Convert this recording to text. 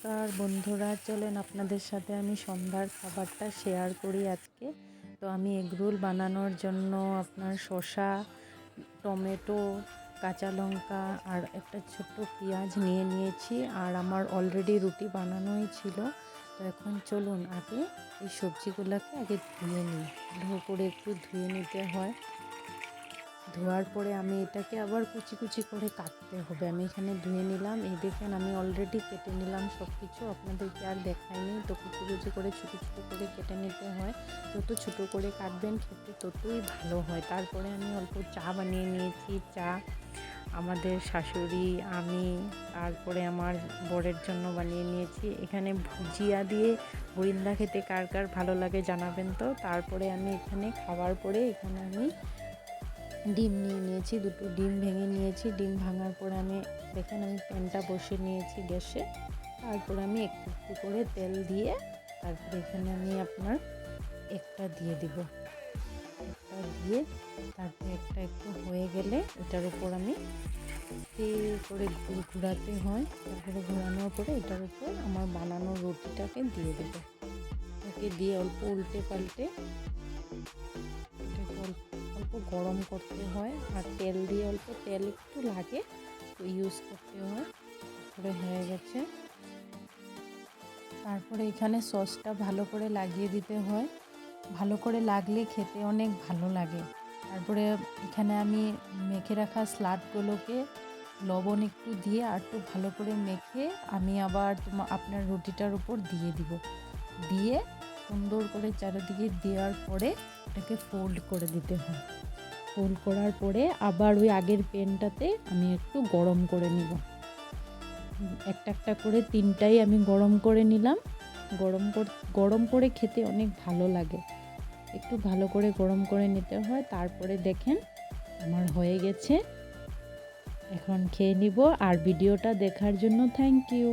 নমস্কার বন্ধুরা, চলেন আপনাদের সাথে আমি সন্ধ্যার খাবারটা শেয়ার করি আজকে। তো আমি এগ রোল বানানোর জন্য আপনার শসা, টমেটো, কাঁচা লঙ্কা আর একটা ছোট্ট পেঁয়াজ নিয়ে নিয়েছি। আর আমার অলরেডি রুটি বানানোই ছিল। তো এখন চলুন আগে এই সবজিগুলোকে আগে ধুয়ে নিই। ভালো করে একটু ধুয়ে নিতে হয়। ধোয়ার পরে আমি এটাকে আবার কুচি কুচি করে কাটতে হবে। আমি এখানে ধুয়ে নিলাম, এই দেখেন আমি অলরেডি কেটে নিলাম সব কিছু, আপনাদেরকে আর দেখাইনি। তো কুচি কুচি করে ছোটো ছোটো করে কেটে নিতে হয়। যত ছোটো করে কাটবেন খেতে ততই ভালো হয়। তারপরে আমি অল্প চা বানিয়ে নিয়েছি। চা আমাদের শাশুড়ি, আমি, তারপরে আমার বরের জন্য বানিয়ে নিয়েছি। এখানে ভুজিয়া দিয়ে গোরিন্দা খেতে কার কার ভালো লাগে জানাবেন তো। তারপরে আমি এখানে খাওয়ার পরে এখানে আমি ডিম নিয়ে নিয়েছি, দুটো ডিম ভেঙে নিয়েছি। ডিম ভাঙার পরে আমি দেখেন আমি প্যানটা বসিয়ে নিয়েছি গ্যাসে। তারপরে আমি একটু একটু করে তেল দিয়ে তারপরে এখানে আমি আপনার একটা দিয়ে দিব। একটা দিয়ে তারপরে একটা একটু হয়ে গেলে এটার উপর আমি তেল করে ঘোরাতে হয়। তারপরে ঘোরানোর পরে এটার উপর আমার বানানো রুটিটাকে দিয়ে দেবো। ওকে দিয়ে অল্প উল্টে পাল্টে অল্প গরম করতে হয়। আর তেল দিয়ে অল্প তেল একটু লাগে তো ইউজ করতে হয়। তারপরে হয়ে গেছে। তারপরে এখানে সসটা ভালো করে লাগিয়ে দিতে হয়। ভালো করে লাগলে খেতে অনেক ভালো লাগে। তারপরে এখানে আমি মেখে রাখা স্লাদগুলোকে লবণ একটু দিয়ে আর একটু ভালো করে মেখে আমি আবার আপনার রুটিটার উপর দিয়ে দিব। দিয়ে সুন্দর করে চারিদিকে দেওয়ার পরে এটাকে ফোল্ড করে দিতে হয়। ফোল্ড করার পরে আবার ওই আগের প্যানটাতে আমি একটু গরম করে নিব। একটা একটা করে তিনটাই আমি গরম করে নিলাম। গরম করে খেতে অনেক ভালো লাগে। একটু ভালো করে গরম করে নিতে হয়। তারপরে দেখেন আমার হয়ে গেছে। এখন খেয়ে নিব। আর ভিডিওটা দেখার জন্য থ্যাংক ইউ।